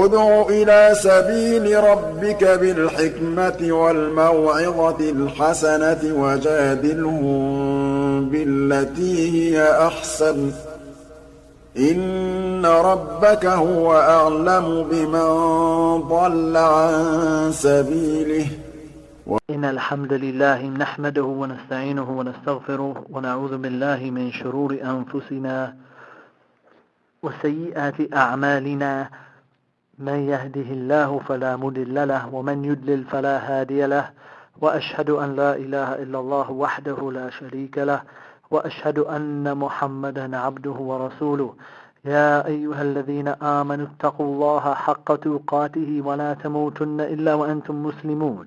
ادع إلى سبيل ربك بالحكمة والموعظة الحسنة وجادلهم بالتي هي أحسن إن ربك هو أعلم بمن ضل عن سبيله. إن الحمد لله نحمده ونستعينه ونستغفره ونعوذ بالله من شرور أنفسنا وسيئات أعمالنا من يهده الله فلا مضل له ومن يضلل فلا هادي له وأشهد أن لا إله إلا الله وحده لا شريك له وأشهد أن محمدا عبده ورسوله. يا أيها الذين آمنوا اتقوا الله حق تقاته ولا تموتن إلا وأنتم مسلمون.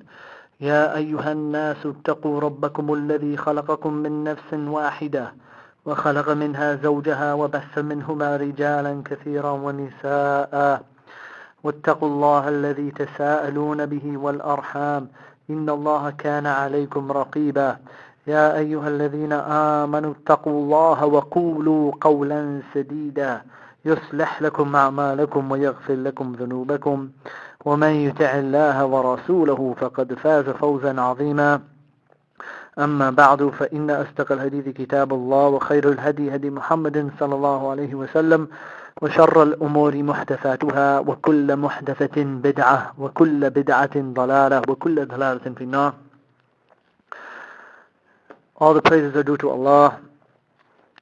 يا أيها الناس اتقوا ربكم الذي خلقكم من نفس واحدة وخلق منها زوجها وبث منهما رجالا كثيرا ونساء واتقوا الله الذي تساءلون به والأرحام إن الله كان عليكم رقيبا. يا أيها الذين آمنوا اتقوا الله وقولوا قولا سديدا يصلح لكم أعمالكم ويغفر لكم ذنوبكم ومن يطع الله ورسوله فقد فاز فوزا عظيما. أما بعد فإن أصدق الحديث كتاب الله وخير الهدي هدي محمد صلى الله عليه وسلم وشر الأمور محدثاتها وكل محدثة بدعة وكل بدعة ضلالة وكل ضلالة في النار. All the praises are due to Allah.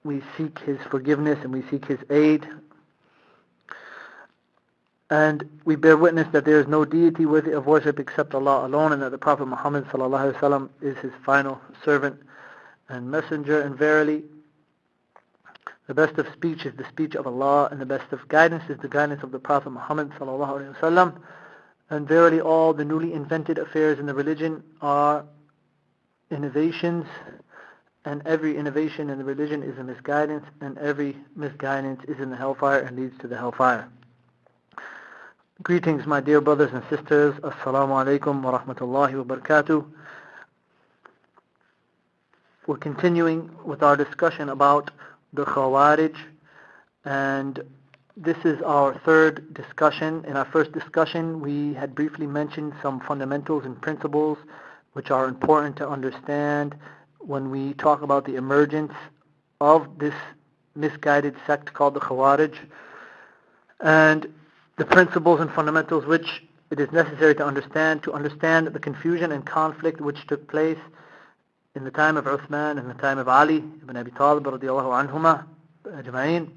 We seek His forgiveness and we seek His aid. And we bear witness that there is no deity worthy of worship except Allah alone, and that the Prophet Muhammad ﷺ is his final servant and messenger. And verily, the best of speech is the speech of Allah, and the best of guidance is the guidance of the Prophet Muhammad ﷺ. And verily, all the newly invented affairs in the religion are innovations, and every innovation in the religion is a misguidance, and every misguidance is in the hellfire and leads to the hellfire. Greetings, my dear brothers and sisters. Assalamu alaikum wa rahmatullahi wa barakatuh. We're continuing with our discussion about the Khawarij, and this is our third discussion. In our first discussion, we had briefly mentioned some fundamentals and principles which are important to understand when we talk about the emergence of this misguided sect called the Khawarij, and the principles and fundamentals which it is necessary to understand the confusion and conflict which took place in the time of Uthman and the time of Ali ibn Abi Talib radiyallahu anhuma ajma'in.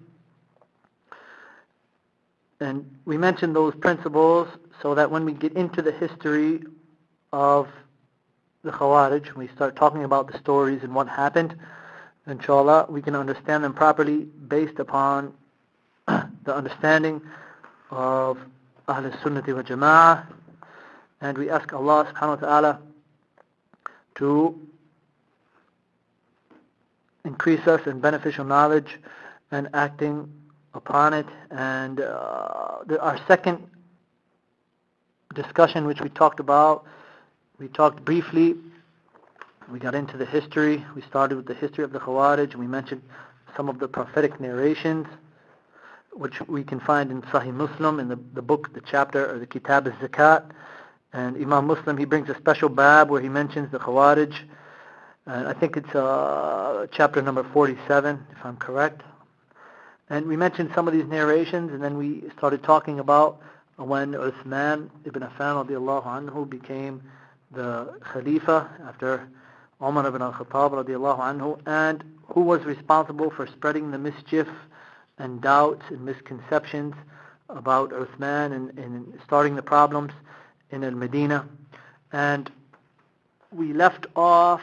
And we mentioned those principles so that when we get into the history of the Khawarij, we start talking about the stories and what happened, inshallah, we can understand them properly based upon the understanding of Ahl Sunnati wa Jama'ah. And we ask Allah subhanahu wa ta'ala to increase us in beneficial knowledge and acting upon it. And our second discussion which we talked briefly, we got into the history. We started with the history of the Khawarij, and we mentioned some of the prophetic narrations which we can find in Sahih Muslim, in the book, the chapter, or the Kitab al-Zakat. And Imam Muslim, he brings a special bab where he mentions the Khawarij. And I think it's chapter number 47, if I'm correct. And we mentioned some of these narrations, and then we started talking about when Uthman ibn Affan radiallahu anhu became the Khalifa after Umar ibn al-Khattab radiallahu anhu, and who was responsible for spreading the mischief and doubts and misconceptions about Uthman and starting the problems in Al-Medina. And we left off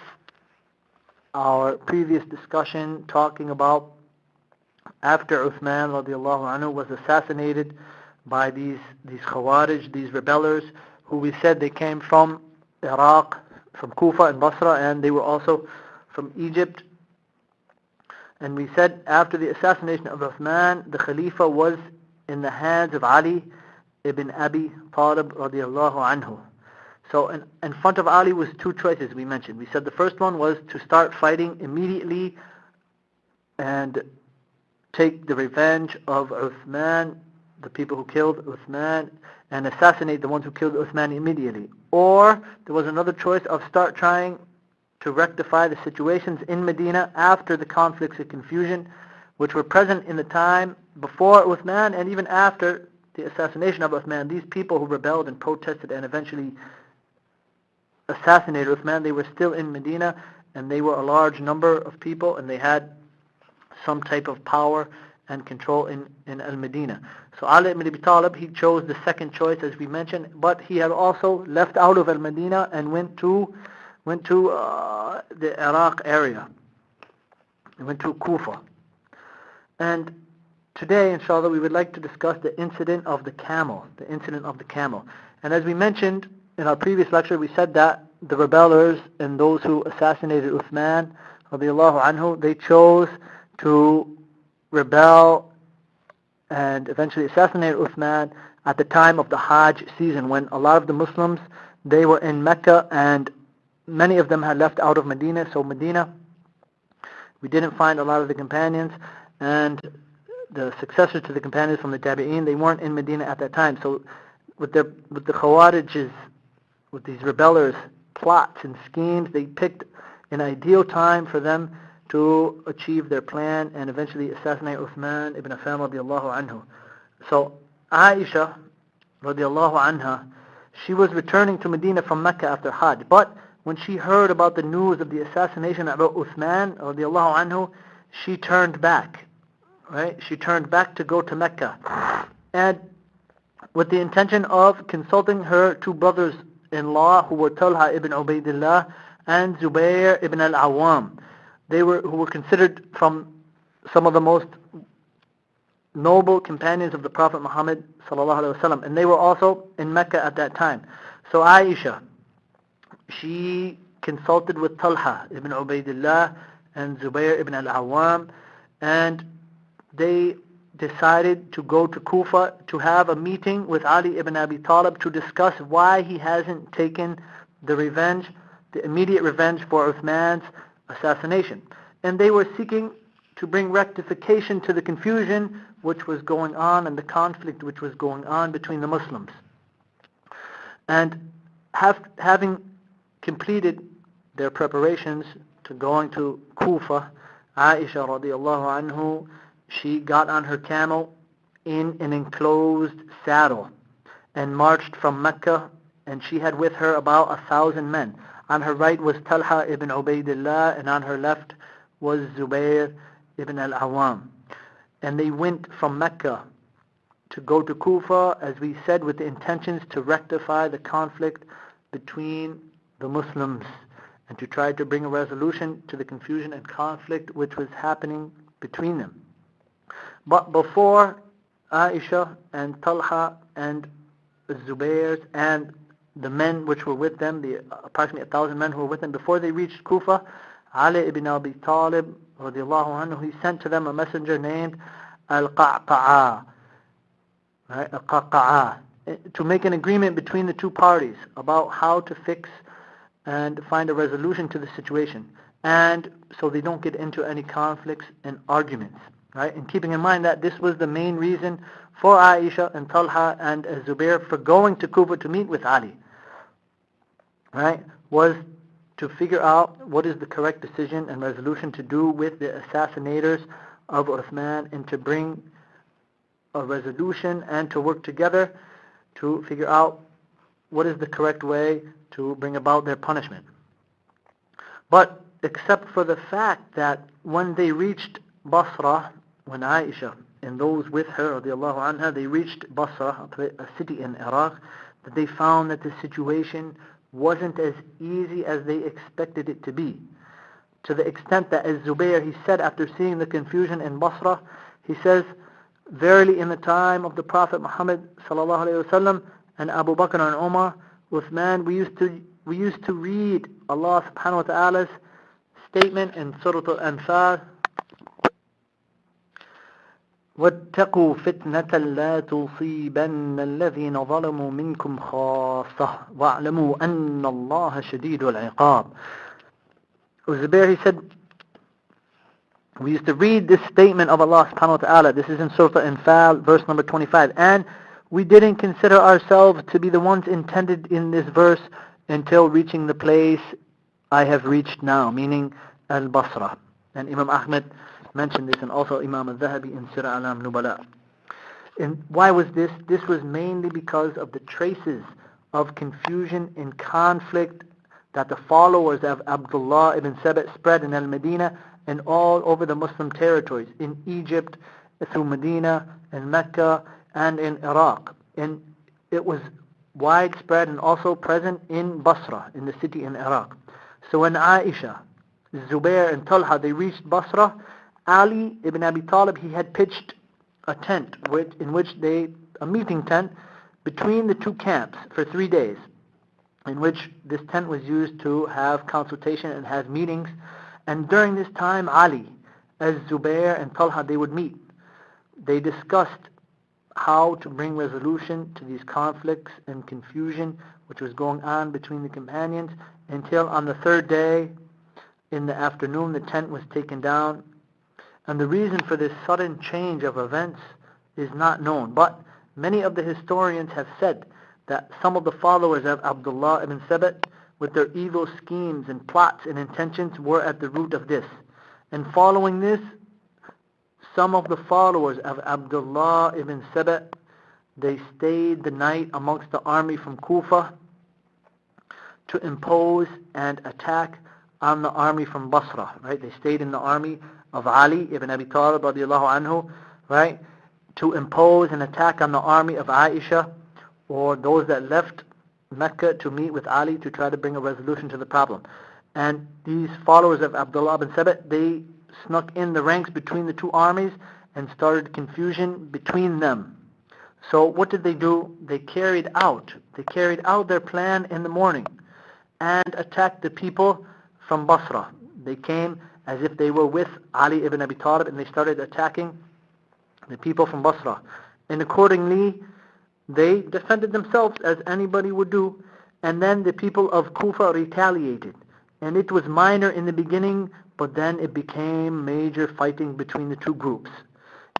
our previous discussion talking about after Uthman radiallahu anhu was assassinated by these Khawarij, these rebellers, who we said they came from Iraq, from Kufa and Basra, and they were also from Egypt. And we said after the assassination of Uthman, the Khalifa was in the hands of Ali ibn Abi Talib radiallahu anhu. So in front of Ali was two choices we mentioned. We said the first one was to start fighting immediately and take the revenge of Uthman the people who killed Uthman and assassinate the ones who killed Uthman immediately. Or there was another choice of start trying to rectify the situations in Medina after the conflicts and confusion which were present in the time before Uthman and even after the assassination of Uthman. These people who rebelled and protested and eventually assassinated Uthman, they were still in Medina, and they were a large number of people, and they had some type of power and control in Al-Medina. So Ali ibn Abi Talib, he chose the second choice as we mentioned, but he had also left out of Al-Medina and went to the Iraq area. He went to Kufa. And today, inshallah, we would like to discuss the incident of the camel. And as we mentioned in our previous lecture, we said that the rebellers and those who assassinated Uthman, radiallahu anhu, they chose to rebel and eventually assassinate Uthman at the time of the Hajj season, when a lot of the Muslims, they were in Mecca and many of them had left out of Medina. So Medina, we didn't find a lot of the companions, and the successors to the companions from the Tabi'een, they weren't in Medina at that time. So with the Khawarij's, with these rebellers' plots and schemes, they picked an ideal time for them to achieve their plan and eventually assassinate Uthman ibn Affan radiallahu anhu. So Aisha radiallahu anha, she was returning to Medina from Mecca after Hajj, but when she heard about the news of the assassination of Uthman radiallahu anhu, she turned back. Right? She turned back to go to Mecca, and with the intention of consulting her two brothers-in-law who were Talha ibn Ubaidillah and Zubair ibn al-Awwam. Who were considered from some of the most noble companions of the Prophet Muhammad sallallahu alaihi wasallam, and they were also in Mecca at that time. So Aisha, she consulted with Talha ibn Ubaidillah and Zubair ibn al-Awwam, and they decided to go to Kufa to have a meeting with Ali ibn Abi Talib to discuss why he hasn't taken the immediate revenge for Uthman's assassination. And they were seeking to bring rectification to the confusion which was going on and the conflict which was going on between the Muslims. And having completed their preparations to going to Kufa, Aisha radiallahu anhu, she got on her camel in an enclosed saddle and marched from Mecca, and she had with her about 1,000 men. On her right was Talha ibn Ubaidillah, and on her left was Zubair ibn al-Awwam. And they went from Mecca to go to Kufa, as we said, with the intentions to rectify the conflict between the Muslims and to try to bring a resolution to the confusion and conflict which was happening between them. But before Aisha and Talha and Zubair and the men which were with them, the approximately 1,000 men who were with them, before they reached Kufa, Ali ibn Abi Talib radiallahu anhu, he sent to them a messenger named Al-Qa'qa'a, right? Al-Qa'qa'a, to make an agreement between the two parties about how to fix and find a resolution to the situation, and so they don't get into any conflicts and arguments. Right? And keeping in mind that this was the main reason for Aisha and Talha and Zubair for going to Kufa to meet with Ali, right? Was to figure out what is the correct decision and resolution to do with the assassinators of Uthman, and to bring a resolution and to work together to figure out what is the correct way to bring about their punishment. But except for the fact that when they reached Basra, when Aisha and those with her, radiallahu anha, they reached Basra, a city in Iraq, that they found that the situation wasn't as easy as they expected it to be. To the extent that, as Zubair, he said after seeing the confusion in Basra, he says, verily in the time of the Prophet Muhammad sallallahu alaihi wasallam and Abu Bakr and Umar, Uthman, we used to read Allah subhanahu wa ta'ala's statement in Surah Al-Anfal, وَاتَّقُوا فِتْنَةً لَا تُصِيبَنَّ الَّذِينَ ظَلَمُوا مِنْكُمْ خَاصَّةً وَاعْلَمُوا أَنَّ اللَّهَ شَدِيدُ الْعِقَابِ. Zubair, he said, We used to read this statement of Allah subhanahu wa ta'ala. This is in Surah Al-Anfal, verse number 25. And we didn't consider ourselves to be the ones intended in this verse until reaching the place I have reached now, meaning Al-Basra. And Imam Ahmed mentioned this, and also Imam Al-Zahabi in Sirah Alam Nubala. And why was this? This was mainly because of the traces of confusion and conflict that the followers of Abdullah ibn Saba spread in Al-Medina and all over the Muslim territories, in Egypt, through Medina, and Mecca, and in Iraq. And it was widespread and also present in Basra, in the city in Iraq. So when Aisha, Zubair, and Talha, they reached Basra, Ali ibn Abi Talib, he had pitched a tent, a meeting tent, between the two camps for 3 days, in which this tent was used to have consultation and have meetings. And during this time, Ali, as Zubair and Talha, they would meet. They discussed how to bring resolution to these conflicts and confusion which was going on between the companions, until on the 3rd day, in the afternoon, the tent was taken down. And the reason for this sudden change of events is not known, but many of the historians have said that some of the followers of Abdullah ibn Saba, with their evil schemes and plots and intentions, were at the root of this. And following this, some of the followers of Abdullah ibn Saba, they stayed the night amongst the army from Kufa to impose and attack on the army from Basra, right? They stayed in the army of Ali ibn Abi Talib radiallahu anhu, right? To impose an attack on the army of Aisha, or those that left Mecca to meet with Ali to try to bring a resolution to the problem. And these followers of Abdullah ibn Saba, they snuck in the ranks between the two armies and started confusion between them. So what did they do? They carried out their plan in the morning and attacked the people from Basra. They came as if they were with Ali ibn Abi Talib, and they started attacking the people from Basra. And accordingly, they defended themselves as anybody would do. And then the people of Kufa retaliated. And it was minor in the beginning, but then it became major fighting between the two groups.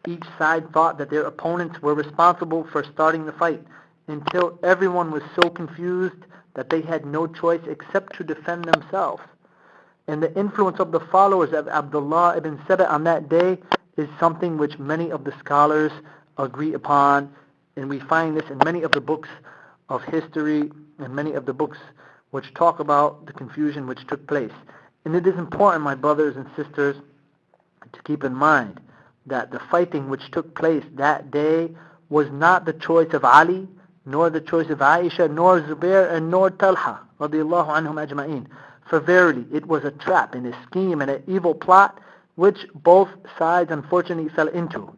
Each side thought that their opponents were responsible for starting the fight, until everyone was so confused that they had no choice except to defend themselves. And the influence of the followers of Abdullah ibn Saba on that day is something which many of the scholars agree upon, and we find this in many of the books of history and many of the books which talk about the confusion which took place. And it is important, my brothers and sisters, to keep in mind that the fighting which took place that day was not the choice of Ali, nor the choice of Aisha, nor Zubair, and nor Talha, radiallahu anhum ajma'in. For verily, it was a trap and a scheme and an evil plot which both sides unfortunately fell into.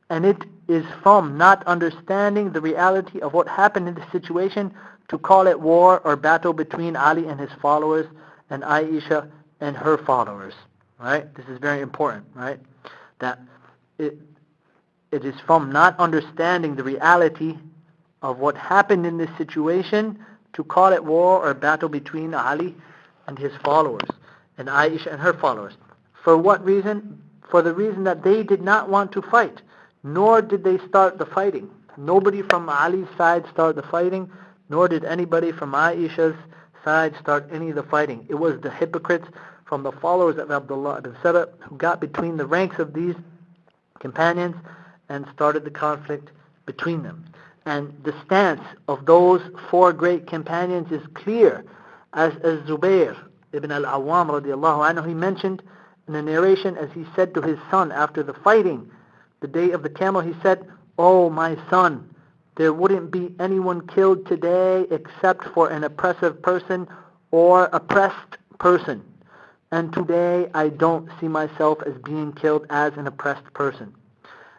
And it is from not understanding the reality of what happened in the situation to call it war or battle between Ali and his followers and Aisha and her followers. Right? This is very important, right? That it is from not understanding the reality of what happened in this situation to call it war or battle between Ali and his followers, and Aisha and her followers. For what reason? For the reason that they did not want to fight, nor did they start the fighting. Nobody from Ali's side started the fighting, nor did anybody from Aisha's side start any of the fighting. It was the hypocrites from the followers of Abdullah ibn Saba who got between the ranks of these companions and started the conflict between them. And the stance of those 4 great companions is clear. As Zubair ibn al-Awwam radiallahu anhu, he mentioned in a narration, as he said to his son after the fighting, the day of the camel, he said, "Oh my son, there wouldn't be anyone killed today except for an oppressive person or oppressed person. And today I don't see myself as being killed as an oppressed person."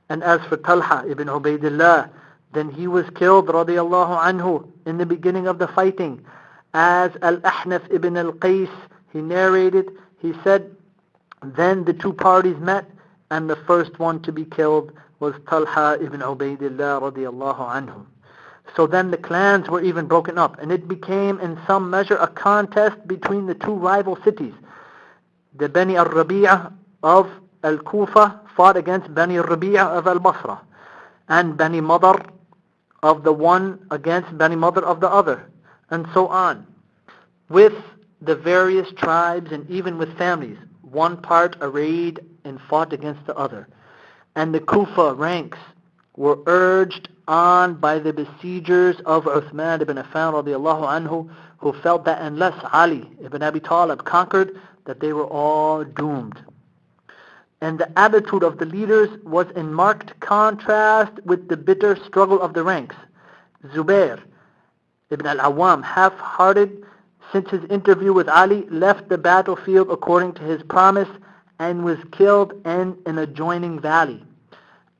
And as for Talha ibn Ubaidillah, then he was killed radiallahu anhu in the beginning of the fighting. As Al-Ahnaf ibn al-Qais, he narrated, he said, then the two parties met, and the first one to be killed was Talha ibn Ubaidillah radiallahu anhu. So then the clans were even broken up, and it became in some measure a contest between the two rival cities, the Bani al-Rabi'ah of al-Kufa fought against Bani Rabi'a of al-Basra, and Bani Madar of the one against Bani Madar of the other, and so on, with the various tribes and even with families. One part arrayed and fought against the other. And the Kufa ranks were urged on by the besiegers of Uthman ibn Affan radiallahu anhu, who felt that unless Ali ibn Abi Talib conquered, that they were all doomed. And the attitude of the leaders was in marked contrast with the bitter struggle of the ranks. Zubair ibn al-Awwam, half-hearted since his interview with Ali, left the battlefield according to his promise and was killed in an adjoining valley.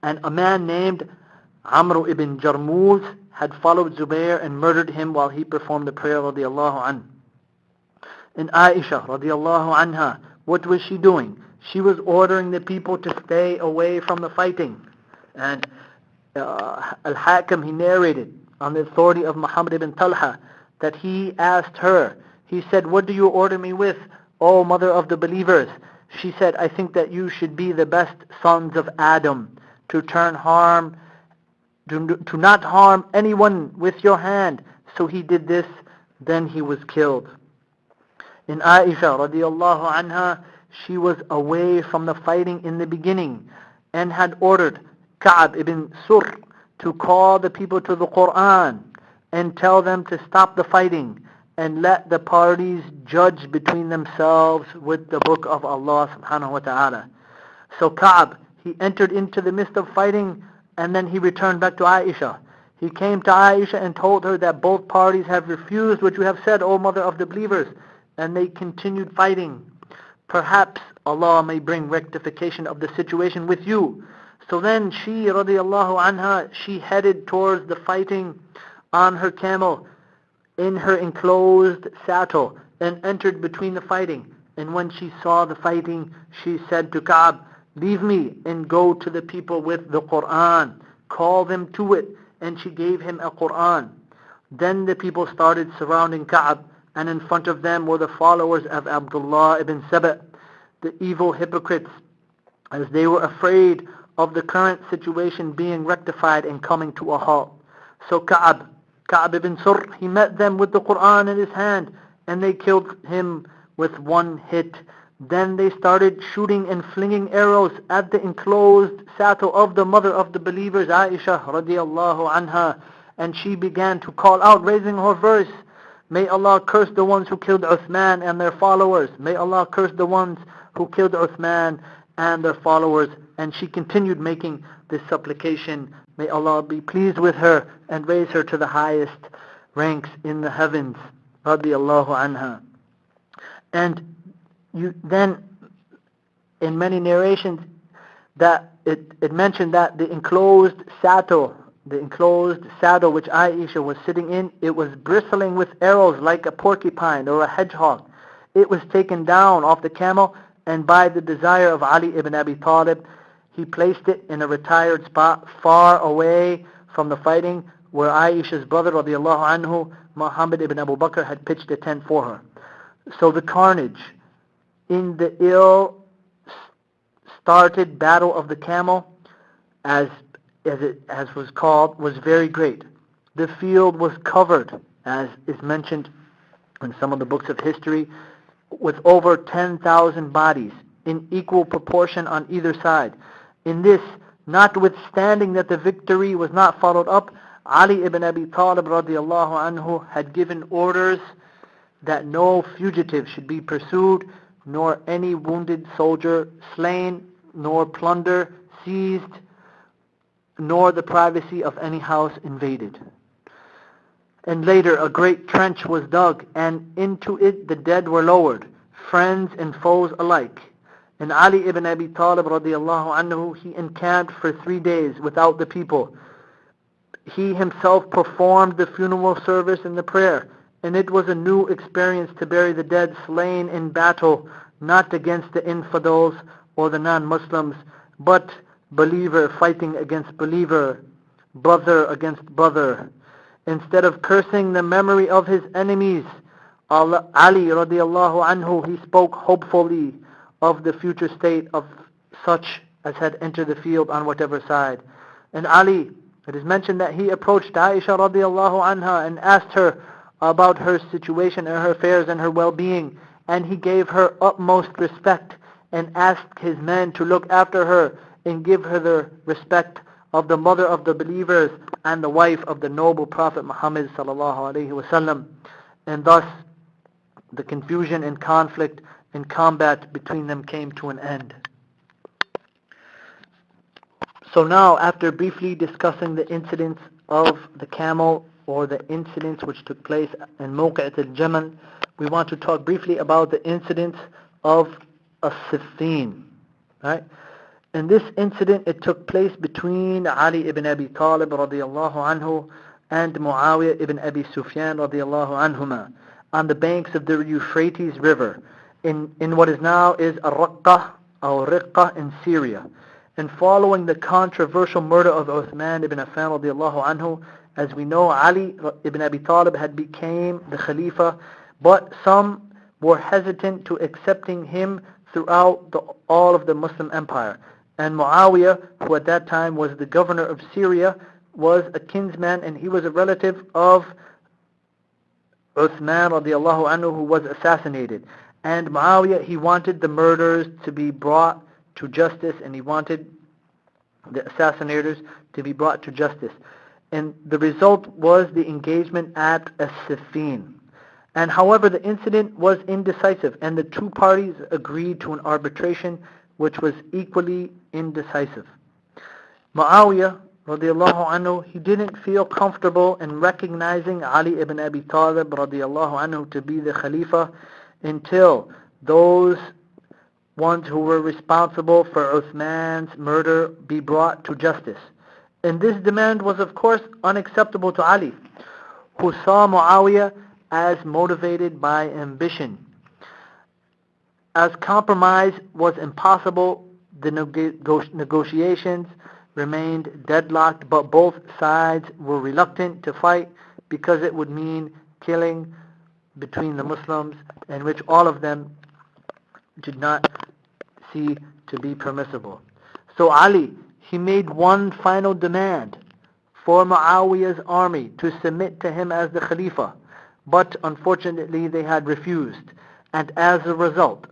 And a man named Amr ibn Jarmuz had followed Zubair and murdered him while he performed the prayer radiallahu anhu. And Aisha radiallahu anha, what was she doing? She was ordering the people to stay away from the fighting. And Al-Hakim, he narrated on the authority of Muhammad ibn Talha that he asked her, he said, "What do you order me with, O mother of the believers?" She said, "I think that you should be the best sons of Adam, to not harm anyone with your hand." So he did this, then he was killed. In Aisha radiallahu anha, she was away from the fighting in the beginning and had ordered Ka'b ibn Surr to call the people to the Quran and tell them to stop the fighting and let the parties judge between themselves with the book of Allah subhanahu wa ta'ala. So Ka'b, he entered into the midst of fighting, and then he returned back to Aisha. He came to Aisha and told her that both parties have refused what you have said, O mother of the believers, and they continued fighting. Perhaps Allah may bring rectification of the situation with you. So then she, radiallahu anha, she headed towards the fighting on her camel in her enclosed saddle and entered between the fighting. And when she saw the fighting, she said to Ka'b, "Leave me and go to the people with the Quran. Call them to it." And she gave him a Quran. Then the people started surrounding Ka'b, and in front of them were the followers of Abdullah ibn Saba, the evil hypocrites, as they were afraid of the current situation being rectified and coming to a halt. So Ka'b ibn Surr, he met them with the Quran in his hand, and they killed him with one hit. Then they started shooting and flinging arrows at the enclosed saddle of the mother of the believers, Aisha radiallahu anha, and she began to call out, raising her voice, "May Allah curse the ones who killed Uthman and their followers. May Allah curse the ones who killed Uthman and their followers." And she continued making this supplication, may Allah be pleased with her and raise her to the highest ranks in the heavens, radiallahu anha. And then in many narrations that it mentioned that the enclosed saddle which Aisha was sitting in, it was bristling with arrows like a porcupine or a hedgehog. It was taken down off the camel, and by the desire of Ali ibn Abi Talib, he placed it in a retired spot far away from the fighting, where Aisha's brother radiallahu anhu, Muhammad ibn Abu Bakr, had pitched a tent for her. So the carnage in the ill-started battle of the camel, as was called, was very great. The field was covered, as is mentioned in some of the books of history, with over 10,000 bodies in equal proportion on either side. In this, notwithstanding that the victory was not followed up, Ali ibn Abi Talib radiallahu anhu had given orders that no fugitive should be pursued, nor any wounded soldier slain, nor plunder seized, nor the privacy of any house invaded. And later a great trench was dug, and into it the dead were lowered, friends and foes alike. And Ali ibn Abi Talib radiallahu anhu, he encamped for 3 days without the people. He himself performed the funeral service and the prayer, and it was a new experience to bury the dead slain in battle, not against the infidels or the non-Muslims, but believer fighting against believer, brother against brother. Instead of cursing the memory of his enemies, Ali radiallahu anhu, he spoke hopefully of the future state of such as had entered the field on whatever side. And Ali, it is mentioned that he approached Aisha radiallahu anha and asked her about her situation and her affairs and her well-being, and he gave her utmost respect and asked his men to look after her and give her the respect of the mother of the believers and the wife of the noble Prophet Muhammad sallallahu alaihi wasallam. And thus the confusion and conflict and combat between them came to an end. So now, after briefly discussing the incidents of the camel, or the incidents which took place in Mawqi'at al-Jamal, we want to talk briefly about the incidents of Siffin. Right? In this incident, it took place between Ali ibn Abi Talib radiyallahu anhu and Muawiyah ibn Abi Sufyan radiyallahu anhuma on the banks of the Euphrates River in what is now is Ar-Raqqa or Riqqa in Syria. And following the controversial murder of Uthman ibn Affan radiyallahu anhu, as we know, Ali ibn Abi Talib had became the Khalifa, but some were hesitant to accepting him throughout all of the Muslim empire. And Muawiyah, who at that time was the governor of Syria, was a kinsman, and he was a relative of Uthman radiallahu anhu, who was assassinated. And Muawiyah, he wanted the murderers to be brought to justice, and he wanted the assassinators to be brought to justice. And the result was the engagement at Siffin. And however, the incident was indecisive, and the two parties agreed to an arbitration which was equally indecisive. Muawiyah radiallahu anhu, he didn't feel comfortable in recognizing Ali ibn Abi Talib radiallahu anhu to be the Khalifa until those ones who were responsible for Uthman's murder be brought to justice. And this demand was of course unacceptable to Ali, who saw Muawiyah as motivated by ambition. As compromise was impossible, the negotiations remained deadlocked, but both sides were reluctant to fight because it would mean killing between the Muslims, and which all of them did not see to be permissible. So Ali, he made one final demand for Muawiyah's army to submit to him as the Khalifa, but unfortunately they had refused. And as a result,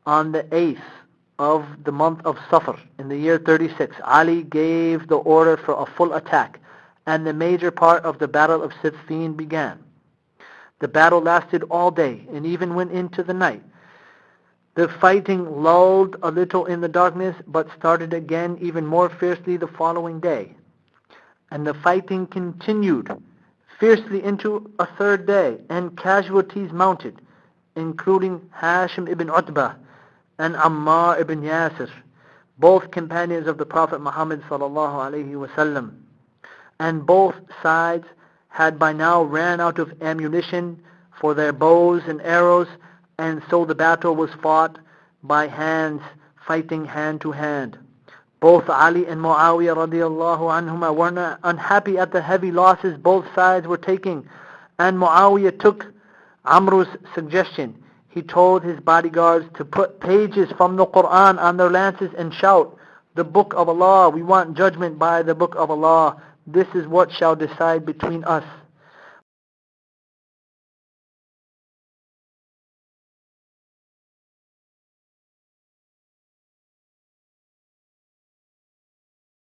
on the 8th of the month of Safar in the year 36, Ali gave the order for a full attack, and the major part of the Battle of Siffin began. The battle lasted all day and even went into the night. The fighting lulled a little in the darkness, but started again even more fiercely the following day. And the fighting continued fiercely into a third day, and casualties mounted, including Hashim ibn Utbah and Ammar ibn Yasir, both companions of the Prophet Muhammad sallallahu alaihi wasallam. And both sides had by now ran out of ammunition for their bows and arrows, and so the battle was fought by hands, fighting hand to hand. Both Ali and Muawiyah radiallahu anhuma were not unhappy at the heavy losses both sides were taking, and Muawiyah took Amr's suggestion. He told his bodyguards to put pages from the Quran on their lances and shout, "The Book of Allah, we want judgment by the Book of Allah. This is what shall decide between us."